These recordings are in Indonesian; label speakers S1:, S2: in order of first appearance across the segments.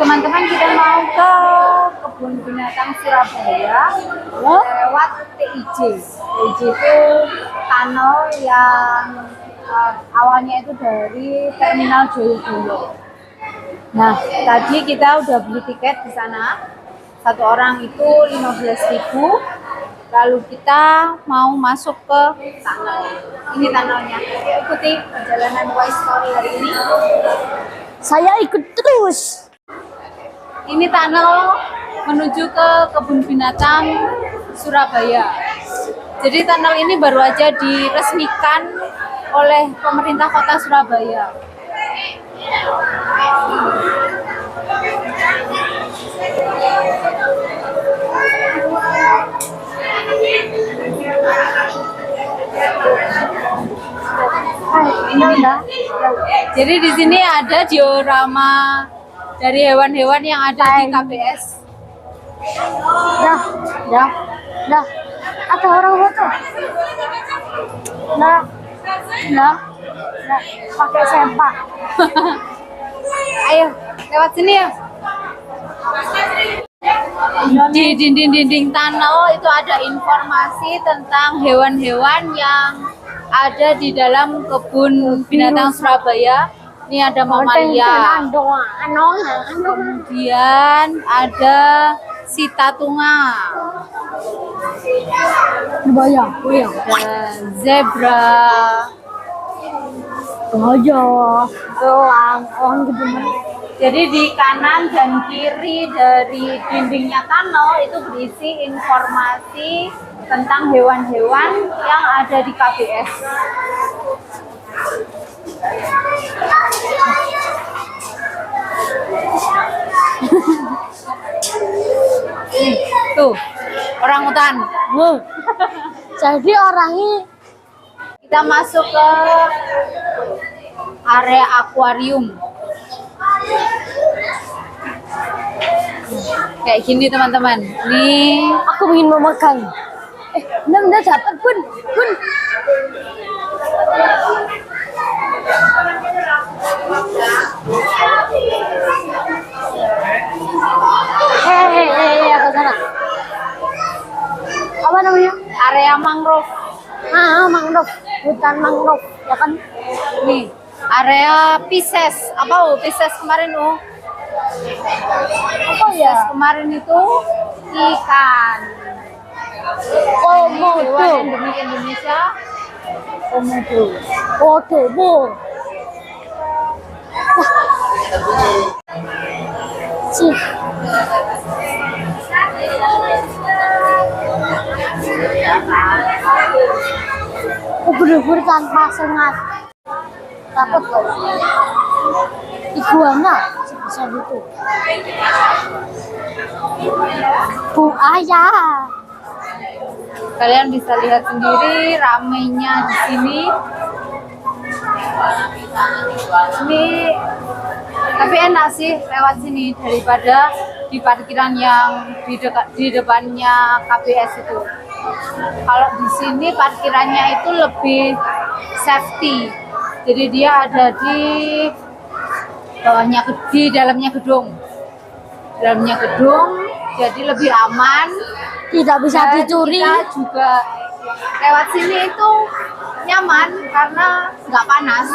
S1: teman-teman, kita mau ke kebun binatang Surabaya lewat TIJ. TIJ itu tunnel yang awalnya itu dari Terminal Joyoboyo. Nah, tadi kita udah beli tiket di sana. Satu orang itu 15.000. Lalu kita mau masuk ke tunnel. Ini tunnelnya. Ikuti perjalanan Toy Story hari ini.
S2: Saya ikut terus.
S1: Ini tunnel menuju ke kebun binatang Surabaya. Jadi tunnel ini baru aja diresmikan oleh pemerintah kota Surabaya. Jadi di sini ada diorama dari hewan-hewan yang ada di KBS.
S2: Dah. Ada orang foto. Nah. Pakai sempak.
S1: Ayo, lewat sini ya. Di dinding-dinding tunnel itu ada informasi tentang hewan-hewan yang ada di dalam kebun binatang Surabaya. Ini ada mamalia. Kemudian ada sitatunga. Dan zebra. Jadi di kanan dan kiri dari dindingnya tunnel itu berisi informasi tentang hewan-hewan yang ada di KBS. Tuh, orangutan.
S2: Jadi orangnya
S1: Kita masuk ke area akuarium. Kayak gini teman-teman. Nih,
S2: aku ingin memegang. Benar dapat pun. Hei, ke sana. Apa namanya?
S1: area mangrove.
S2: Mangrove. Hutan mangrove, ya kan?
S1: Nih, area Pisces. Apa Pisces kemarin
S2: Apa ya?
S1: Kemarin itu ikan.
S2: Komodo.
S1: Hewan endemik Indonesia.
S2: Komodo. Sih. Ubur-ubur tanpa sengat. Takut loh. Iguana sebesar itu. Buaya.
S1: Kalian bisa lihat sendiri ramainya di sini. Ini tapi enak sih lewat sini daripada di parkiran yang di depannya KBS itu. Kalau di sini parkirannya itu lebih safety. Jadi dia ada di bawahnya, di dalamnya gedung. Dalamnya gedung, jadi lebih aman.
S2: Tidak bisa
S1: Dan
S2: dicuri.
S1: kita juga lewat sini itu nyaman karena nggak panas.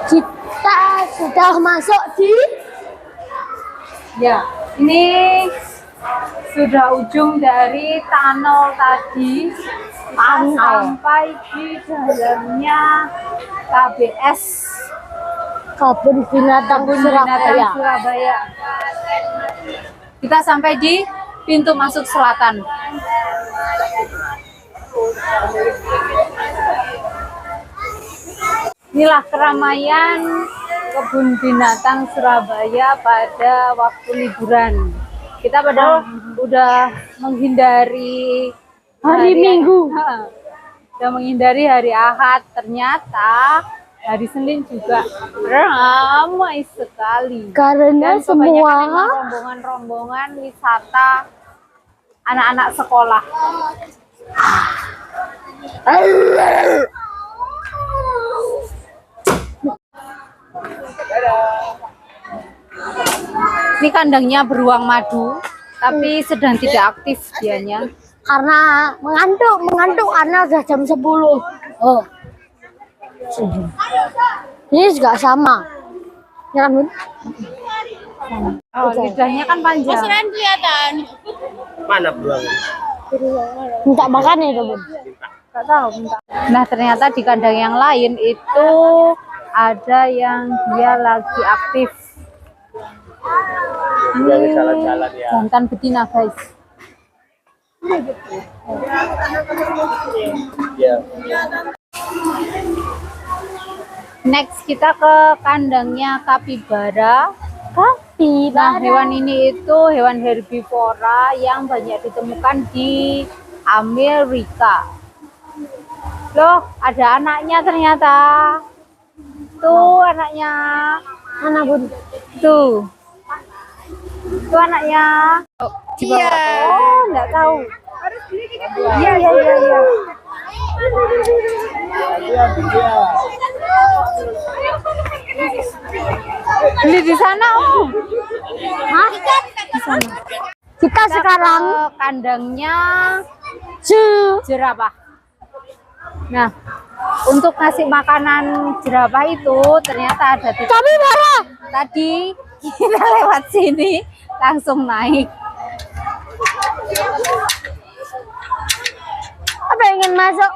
S2: Kita sudah masuk di
S1: Ini sudah ujung dari tunnel tadi. Kita sampai di dalamnya KBS,
S2: kebun binatang
S1: Surabaya. Kita sampai di pintu masuk selatan. Inilah keramaian kebun binatang Surabaya pada waktu liburan. Kita padahal udah menghindari
S2: hari Minggu.
S1: Udah menghindari hari Ahad, ternyata hari Senin juga ramai sekali.
S2: Karena
S1: Dan kebanyakan
S2: semua
S1: rombongan-rombongan wisata anak-anak sekolah. Ini kandangnya beruang madu, tapi sedang tidak aktif dianya.
S2: Karena mengantuk karena udah jam 10. Oh. Ini juga sama. Ya kan, Bun?
S1: Oh, lidahnya kan panjang.
S2: Kelihatan.
S3: Mana beruang?
S2: Minta makan ya, Bun.
S1: Nggak tahu, minta. Nah, ternyata di kandang yang lain itu ada yang dia lagi aktif.
S3: Lagi jalan-jalan ya.
S1: Jantan betina, guys.
S3: Iya.
S1: Next kita ke kandangnya kapibara. Nah, hewan ini itu hewan herbivora yang banyak ditemukan di Amerika. Loh, ada anaknya ternyata. Tuh anaknya.
S2: Mana, Bun?
S1: Tuh. Tuh anaknya. Oh, iya. Oh, enggak tahu. Iya. Beli di sana, Om.
S2: Hah? Di sana. Kita sekarang
S1: ke kandangnya jerapah. Nah, untuk ngasih makanan jerapah itu ternyata ada di
S2: kapibara.
S1: tadi kita lewat sini langsung naik.
S2: Apa ingin masuk?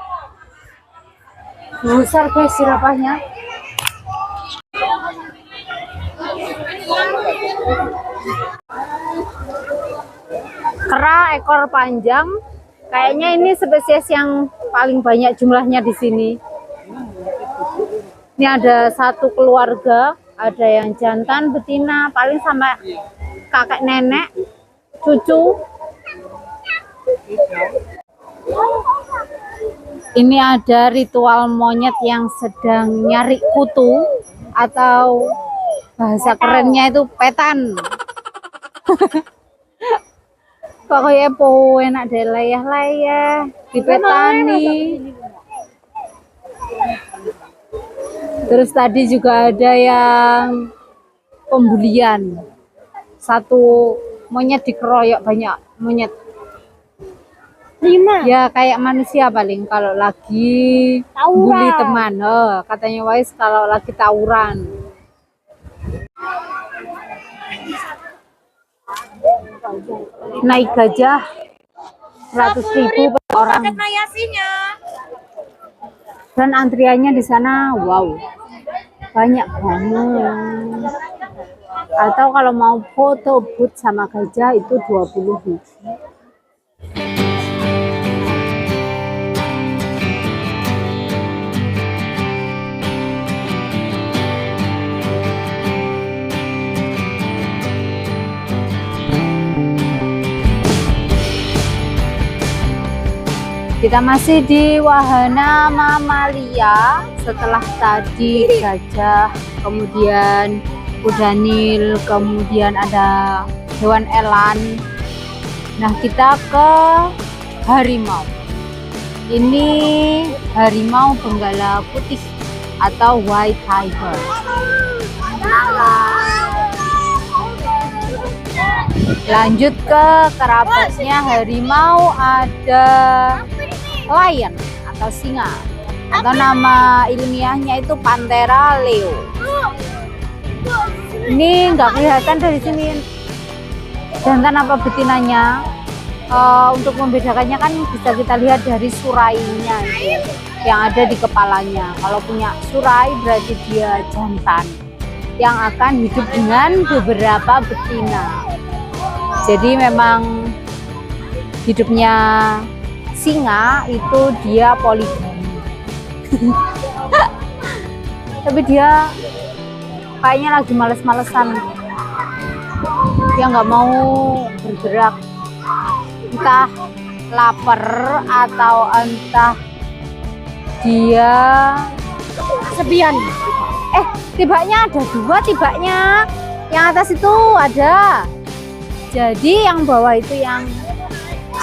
S1: Besar guys jerapahnya. Kera ekor panjang. Kayaknya ini spesies yang paling banyak jumlahnya di sini. Ini ada satu keluarga, ada yang jantan, betina, paling sama kakek nenek, cucu. Ini ada ritual monyet yang sedang nyari kutu atau bahasa kerennya itu petan. Kok kayak po enak deh layah-layah dipetani. Terus tadi juga ada yang pembulian. Satu monyet dikeroyok banyak monyet.
S2: 5.
S1: Ya kayak manusia paling kalau lagi
S2: Tawuran.
S1: bully teman. Oh, katanya Wais kalau lagi tawuran. Naik gajah 100.000 per orang. Dan antriannya di sana wow. Banyak banget. Atau kalau mau foto booth sama gajah itu 20.000. Kita masih di wahana mamalia. Setelah tadi gajah, kemudian kuda nil, kemudian ada hewan elan. Nah, kita ke harimau. Ini harimau benggala putih atau white tiger. Lanjut ke kerabatnya harimau, ada lion atau singa, atau nama ilmiahnya itu Panthera leo. Ini nggak kelihatan dari sini jantan apa betinanya. Untuk membedakannya kan bisa kita lihat dari surainya itu, yang ada di kepalanya. Kalau punya surai berarti dia jantan yang akan hidup dengan beberapa betina. Jadi memang hidupnya singa itu dia poligami. Tapi dia kayaknya lagi males-malesan. Dia nggak mau bergerak. Entah lapar atau entah dia sepian. Tibanya ada 2 tibanya. Yang atas itu ada. Jadi yang bawah itu yang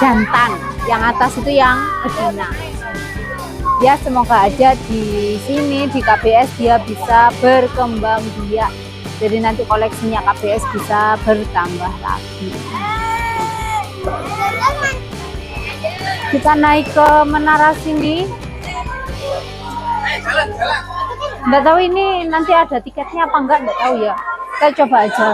S1: jantan, yang atas itu yang betina. Ya semoga aja di sini di KBS dia bisa berkembang biak Jadi nanti koleksinya KBS bisa bertambah lagi. Kita naik ke Menara Cindy. Nggak tahu ini nanti ada tiketnya apa enggak, nggak tahu ya. Kita coba aja.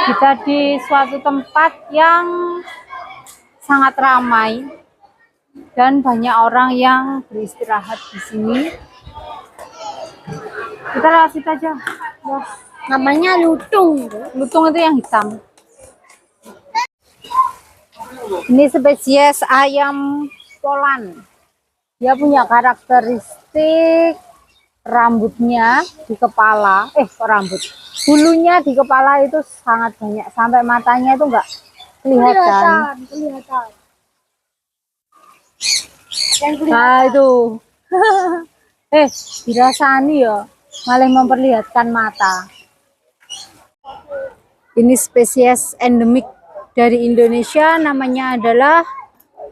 S1: Kita di suatu tempat yang sangat ramai dan banyak orang yang beristirahat di sini. Kita lewat situ aja. Wah,
S2: Namanya lutung.
S1: lutung itu yang hitam. Ini spesies ayam Poland. Dia punya karakteristik rambutnya di kepala, bulunya di kepala itu sangat banyak sampai matanya itu enggak kelihatan.
S2: Kelihatan.
S1: Nah itu, dirasani ya, malah memperlihatkan mata. Ini spesies endemik dari Indonesia, namanya adalah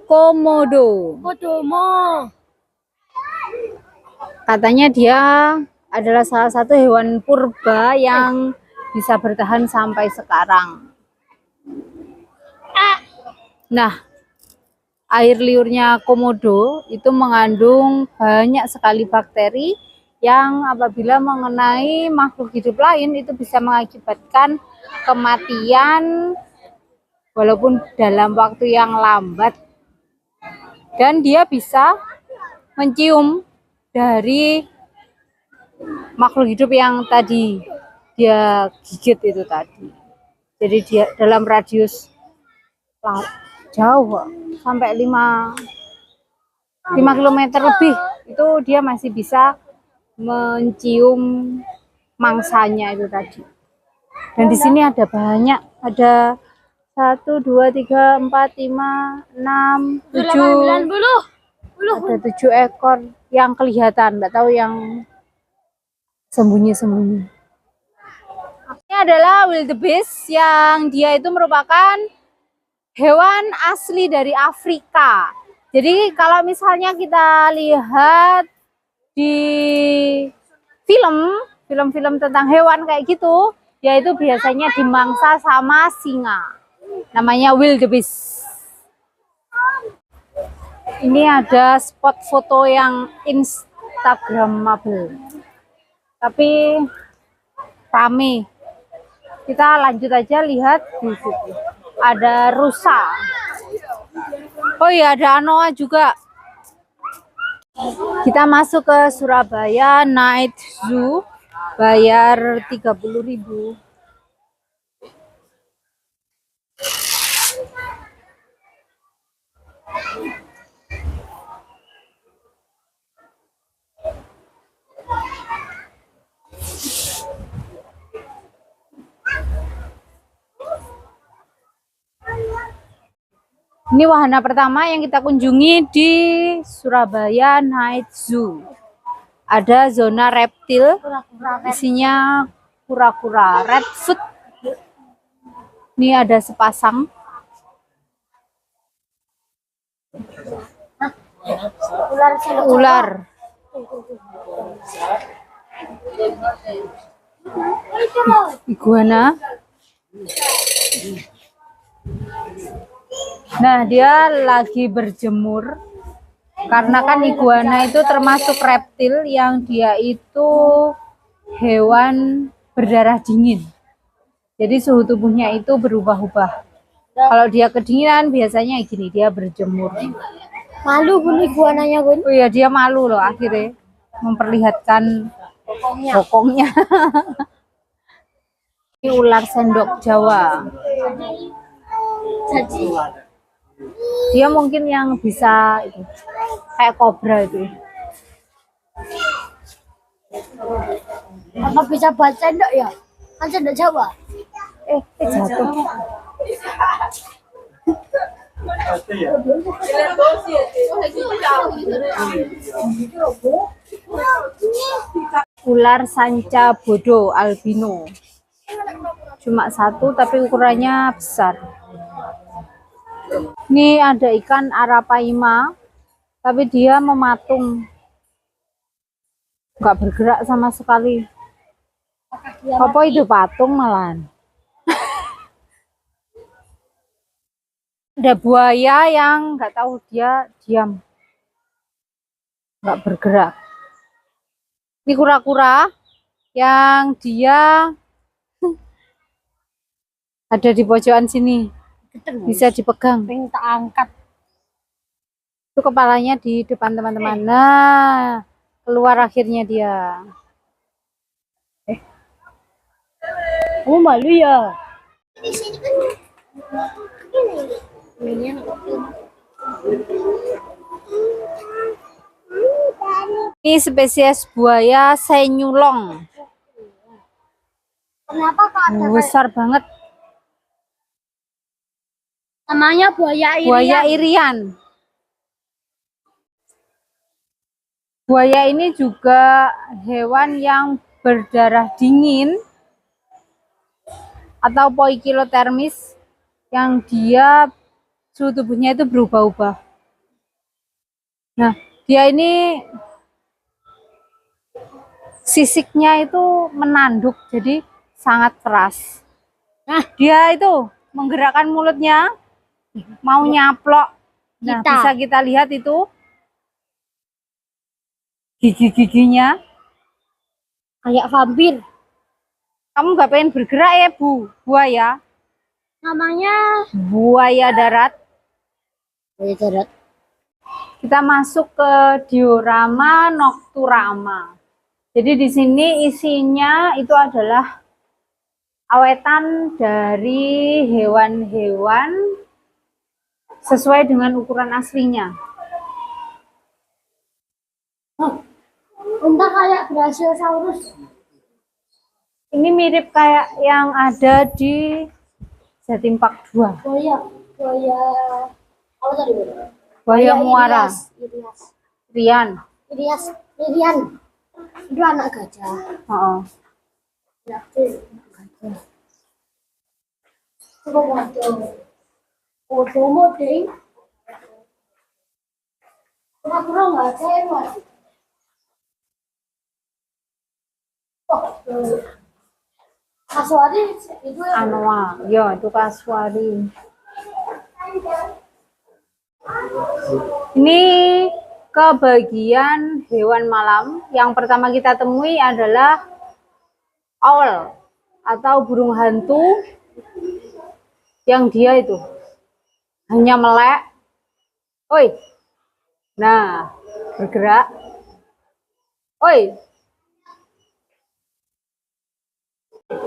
S1: komodo.
S2: Kodomo.
S1: Katanya dia adalah salah satu hewan purba yang bisa bertahan sampai sekarang. Nah, air liurnya komodo itu mengandung banyak sekali bakteri yang apabila mengenai makhluk hidup lain itu bisa mengakibatkan kematian walaupun dalam waktu yang lambat. Dan dia bisa mencium dari makhluk hidup yang tadi dia gigit itu tadi. Jadi dia dalam radius jauh sampai 5 km lebih itu dia masih bisa mencium mangsanya itu tadi. Dan di sini ada banyak, ada 1, 2, 3, 4, 5, 6, 7, ada 7 ekor yang kelihatan, nggak tahu yang sembunyi-sembunyi. Ini adalah wildebeest yang dia itu merupakan hewan asli dari Afrika. Jadi kalau misalnya kita lihat di film-film tentang hewan kayak gitu, yaitu biasanya dimangsa sama singa. Namanya wildebeest. Ini ada spot foto yang instagramable. Tapi rame. Kita lanjut aja lihat di situ. Ada rusa. Oh iya, ada anoa juga. Kita masuk ke Surabaya Night Zoo, bayar 30.000. Ini wahana pertama yang kita kunjungi di Surabaya Night Zoo. Ada zona reptil, isinya kura-kura redfoot. Ini ada sepasang. Ular. Iguana. Nah, dia lagi berjemur karena kan iguana itu termasuk reptil yang dia itu hewan berdarah dingin. Jadi suhu tubuhnya itu berubah-ubah. Kalau dia kedinginan biasanya gini, dia berjemur.
S2: Malu pun iguananya pun.
S1: Oh iya, dia malu loh akhirnya memperlihatkan bokongnya. Ini ular sendok Jawa. Dia mungkin yang bisa itu, kayak kobra itu.
S2: Apa bisa buat sendok ya? Kan sendok Jawa.
S1: Jatuh. Ular sanca bodo albino. Cuma satu tapi ukurannya besar. Ini Ini ada ikan arapaima, tapi dia mematung, nggak bergerak sama sekali. Apa itu patung malahan? Ada buaya yang nggak tahu, dia diam, nggak bergerak. Ini kura-kura yang dia ada di pojokan sini, bisa dipegang.
S2: Pengen tak angkat.
S1: Itu kepalanya di depan teman-teman. Nah, keluar akhirnya dia.
S2: Kamu malu ya?
S1: Ini spesies buaya senyulong.
S2: Kenapa kok ada
S1: Besar banget.
S2: namanya buaya irian?
S1: Buaya irian. Buaya ini juga hewan yang berdarah dingin atau poikilotermis, yang dia suhu tubuhnya itu berubah-ubah. Nah, dia ini sisiknya itu menanduk, jadi sangat keras. Nah, dia itu menggerakkan mulutnya, mau nyaplok. Nah, bisa kita lihat itu gigi-giginya
S2: Kayak vampir.
S1: Kamu nggak pengen bergerak ya, Bu? Buaya?
S2: Namanya
S1: Buaya darat.
S2: buaya darat.
S1: Kita masuk ke diorama Nocturama. Jadi di sini isinya itu adalah awetan dari hewan-hewan sesuai dengan ukuran aslinya.
S2: Entah kayak Brachiosaurus.
S1: Ini mirip kayak yang ada di Jatim Park 2.
S2: Buaya apa tadi?
S1: Buaya muara.
S2: Irias.
S1: Rian.
S2: Irian. Itu anak gajah.
S1: Oh.
S2: Kodomo ding. Pura-pura nggak ada yang masih. Kasuari itu
S1: Anoa. Ya, itu kasuari. Ini ke bagian hewan malam. Yang pertama kita temui adalah owl atau burung hantu, yang dia itu hanya melek. Oi. Nah, bergerak. Oi.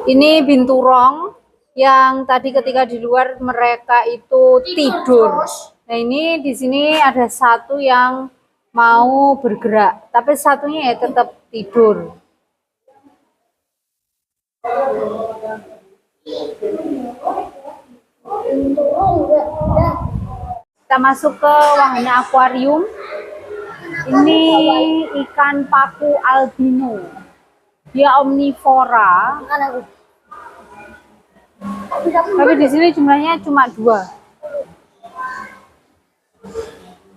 S1: Ini binturong yang tadi ketika di luar mereka itu tidur. Nah, ini di sini ada satu yang mau bergerak, tapi satunya ya tetap tidur. Kita masuk ke wahana akuarium. Ini ikan paku albino. Dia omnivora. Tapi di sini jumlahnya cuma 2.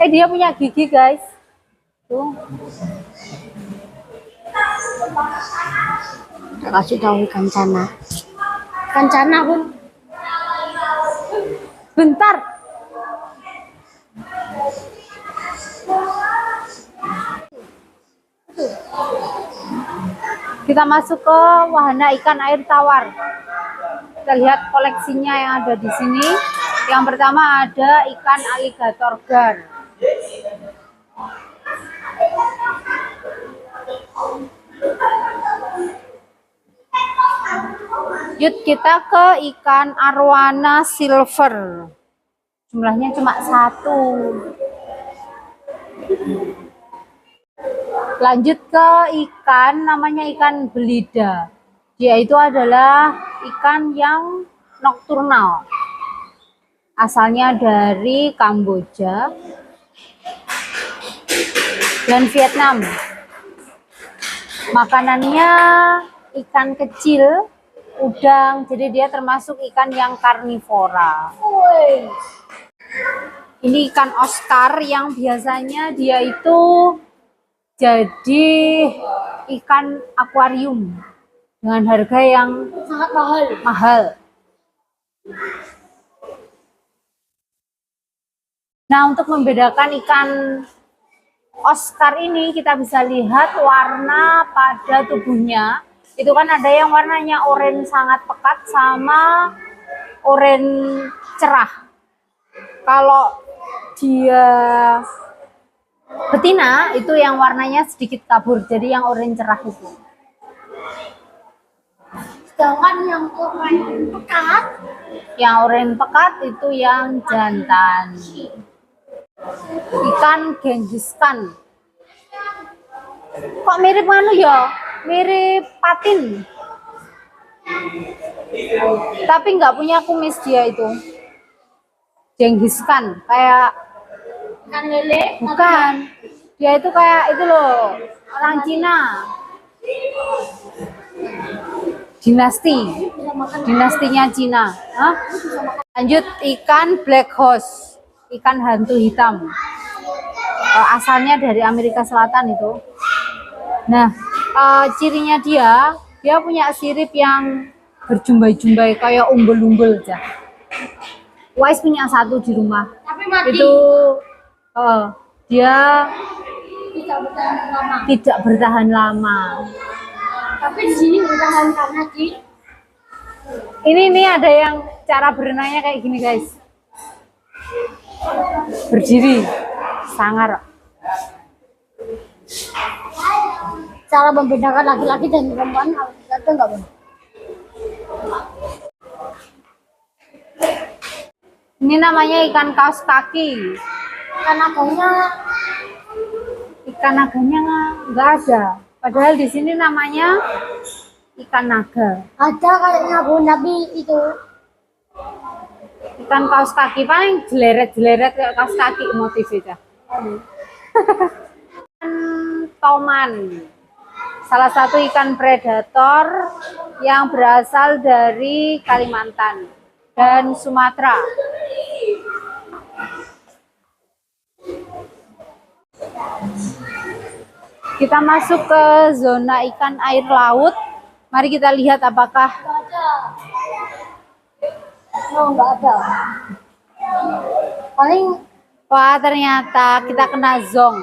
S1: Dia punya gigi, guys. Tuh.
S2: kasih tahu kancana. Kancana pun.
S1: Bentar. Kita masuk ke wahana ikan air tawar. Kita lihat koleksinya yang ada di sini. Yang pertama ada ikan aligator gar. Yuk kita ke ikan arwana silver. Jumlahnya cuma 1. Lanjut ke ikan, namanya ikan belida. Dia itu adalah ikan yang nokturnal. Asalnya dari Kamboja dan Vietnam. Makanannya ikan kecil, udang, jadi dia termasuk ikan yang karnivora. Ini ikan Oscar yang biasanya dia itu jadi ikan akuarium dengan harga yang
S2: Sangat mahal.
S1: mahal. Nah, untuk membedakan ikan Oscar ini kita bisa lihat warna pada tubuhnya. Itu kan ada yang warnanya oranye sangat pekat sama oranye cerah. Kalau dia betina itu yang warnanya sedikit kabur, jadi yang oranye cerah itu.
S2: Sedangkan yang oranye pekat,
S1: Yang oranye pekat itu yang jantan. Ikan Genghis Khan. Kok mirip anu ya? Mirip patin. Tapi nggak punya kumis dia itu. Genghis Khan kayak
S2: ikan lele,
S1: bukan. Dia itu kayak itu loh, orang Cina. Dinasti. Dinastinya Cina. Hah? Lanjut ikan black horse. Ikan hantu hitam. Asalnya dari Amerika Selatan itu. Nah, cirinya dia punya sirip yang berjumbai-jumbai kayak umbul-umbul aja. Wise punya satu di rumah.
S2: tapi mati.
S1: Itu dia
S2: Tidak bertahan lama.
S1: tidak bertahan lama.
S2: Tapi di sini bertahan karena
S1: Ini ada yang cara berenangnya kayak gini guys. Berdiri, sangar.
S2: cara membedakan laki-laki dan perempuan ada nggak bang?
S1: Ini namanya ikan kaos kaki. Ikan naganya nggak ada. Padahal di sini namanya ikan naga.
S2: Ada kayaknya bun, tapi itu
S1: Ikan kaos kaki paling jeleret-jeleret kayak kaos kaki motifnya. Toman. Salah satu ikan predator yang berasal dari Kalimantan dan Sumatera. Kita masuk ke zona ikan air laut. Mari kita lihat apakah
S2: nggak ada. Paling
S1: wah ternyata kita kena zong.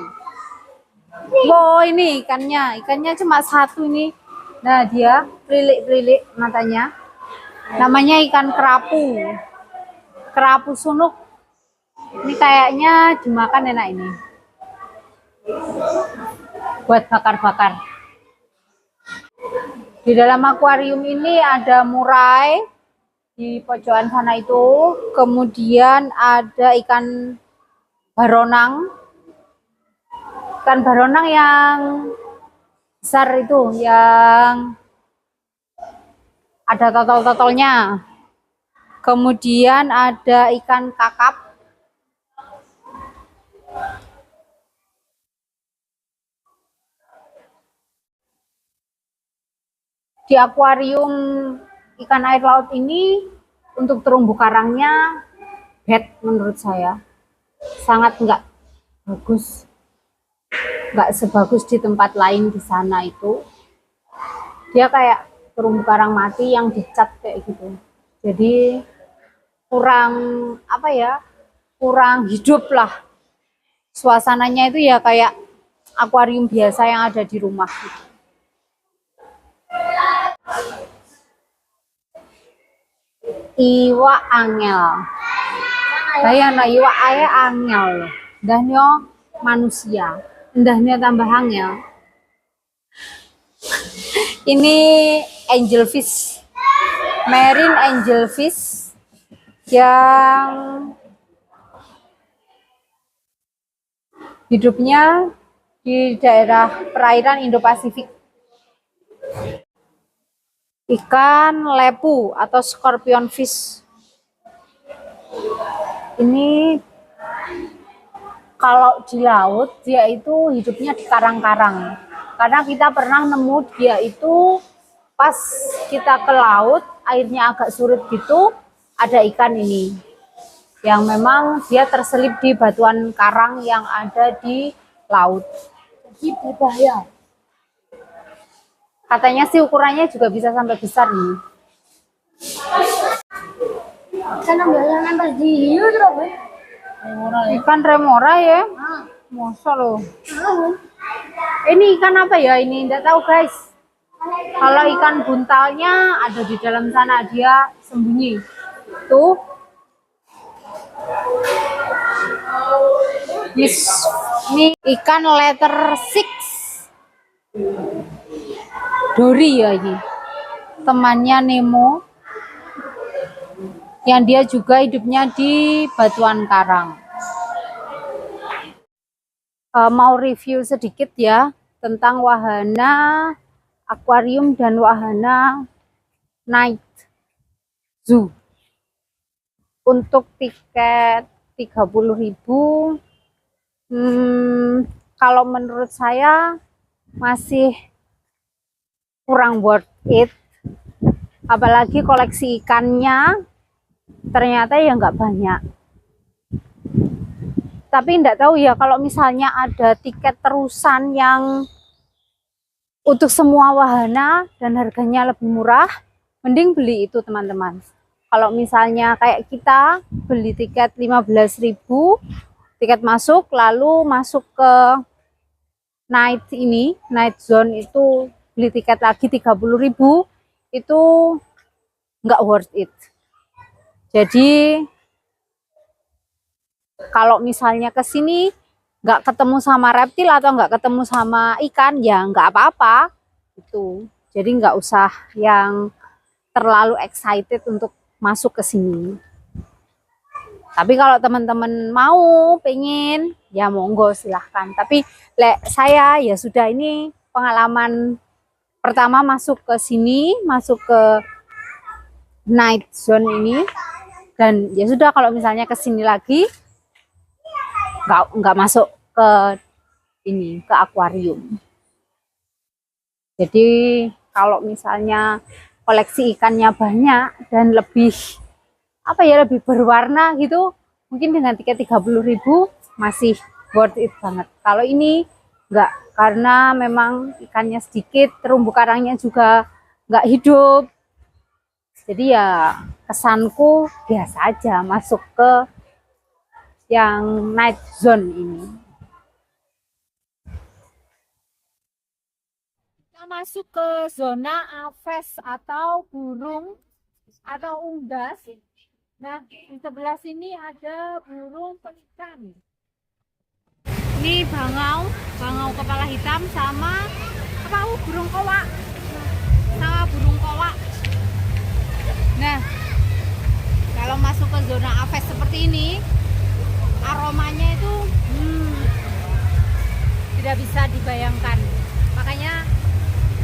S1: Wow, ini ikannya cuma satu ini. Nah, dia pelilik-pelilik matanya. Namanya ikan kerapu. Kerapu sunuk. Ini kayaknya dimakan enak ini. Buat bakar-bakar. Di dalam akuarium ini ada murai di pojokan sana itu. Kemudian ada ikan baronang. Ikan baronang yang besar itu, yang ada totol-totolnya. Kemudian ada ikan kakap. Di akuarium ikan air laut ini untuk terumbu karangnya bad menurut saya. Sangat enggak bagus. Enggak sebagus di tempat lain di sana itu. Dia kayak terumbu karang mati yang dicat kayak gitu. Jadi kurang apa ya? Kurang hidup lah. Suasananya itu ya kayak akuarium biasa yang ada di rumah gitu. Iwak angel. Bayangna iwak ae angel. Ndahnya manusia. Ndahnya tambah angel. Ini angelfish. Marine angelfish yang hidupnya di daerah perairan Indo-Pasifik. Ikan lepu atau scorpion fish. Ini kalau di laut dia itu hidupnya di karang-karang. Karena kita pernah nemu dia itu pas kita ke laut, airnya agak surut gitu, ada ikan ini. yang memang dia terselip di batuan karang yang ada di laut.
S2: Jadi berbahaya.
S1: Katanya sih ukurannya juga bisa sampai besar nih.
S2: Kan ambilnya nempel di hiu terus, Boy.
S1: Ikan remora ya?
S2: Ah.
S1: Masa loh.
S2: Tahu.
S1: Ini ikan apa ya ini? Nggak tahu guys. Kalau ikan buntalnya ada di dalam sana, dia sembunyi. Tuh. Ini ikan letter 6. Dory ya ini. Temannya Nemo. Yang dia juga hidupnya di batuan karang. Mau review sedikit ya tentang wahana akuarium dan wahana night zoo. Untuk tiket 30.000, kalau menurut saya masih kurang worth it. Apalagi koleksi ikannya ternyata ya nggak banyak. Tapi enggak tahu ya, kalau misalnya ada tiket terusan yang untuk semua wahana dan harganya lebih murah, mending beli itu teman-teman. Kalau misalnya kayak kita beli tiket 15.000 tiket masuk, lalu masuk ke night ini, night zone itu beli tiket lagi 30.000, itu nggak worth it. Jadi kalau misalnya ke sini nggak ketemu sama reptil atau nggak ketemu sama ikan, ya nggak apa-apa itu. Jadi nggak usah yang terlalu excited untuk masuk ke sini. Tapi kalau teman-teman mau pengen, ya monggo silahkan. Tapi saya ya sudah, ini pengalaman pertama masuk ke sini, masuk ke night zone ini, dan ya sudah, kalau misalnya ke sini lagi nggak masuk ke ini, ke akuarium. Jadi kalau misalnya koleksi ikannya banyak dan lebih apa ya, lebih berwarna gitu, mungkin dengan tiket 30.000 masih worth it banget. Kalau ini enggak, karena memang ikannya sedikit, terumbu karangnya juga nggak hidup. Jadi ya kesanku biasa aja masuk ke yang night zone ini. Kita masuk ke zona aves atau burung atau unggas. Nah, di sebelah sini ada burung pelikan. Ini bangau kepala hitam sama apa? Burung kowak. Sama burung kowak. Nah, kalau masuk ke zona aves seperti ini, aromanya itu tidak bisa dibayangkan. Makanya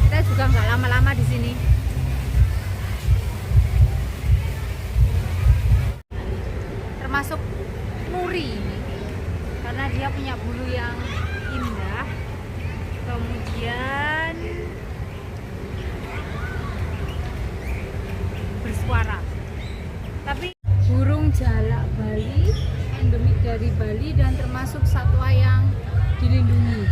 S1: kita juga nggak lama-lama di sini. Termasuk nuri ini, karena dia punya bulu yang indah. Kemudian bersuara. Tapi burung jalak Bali endemik dari Bali dan termasuk satwa yang dilindungi.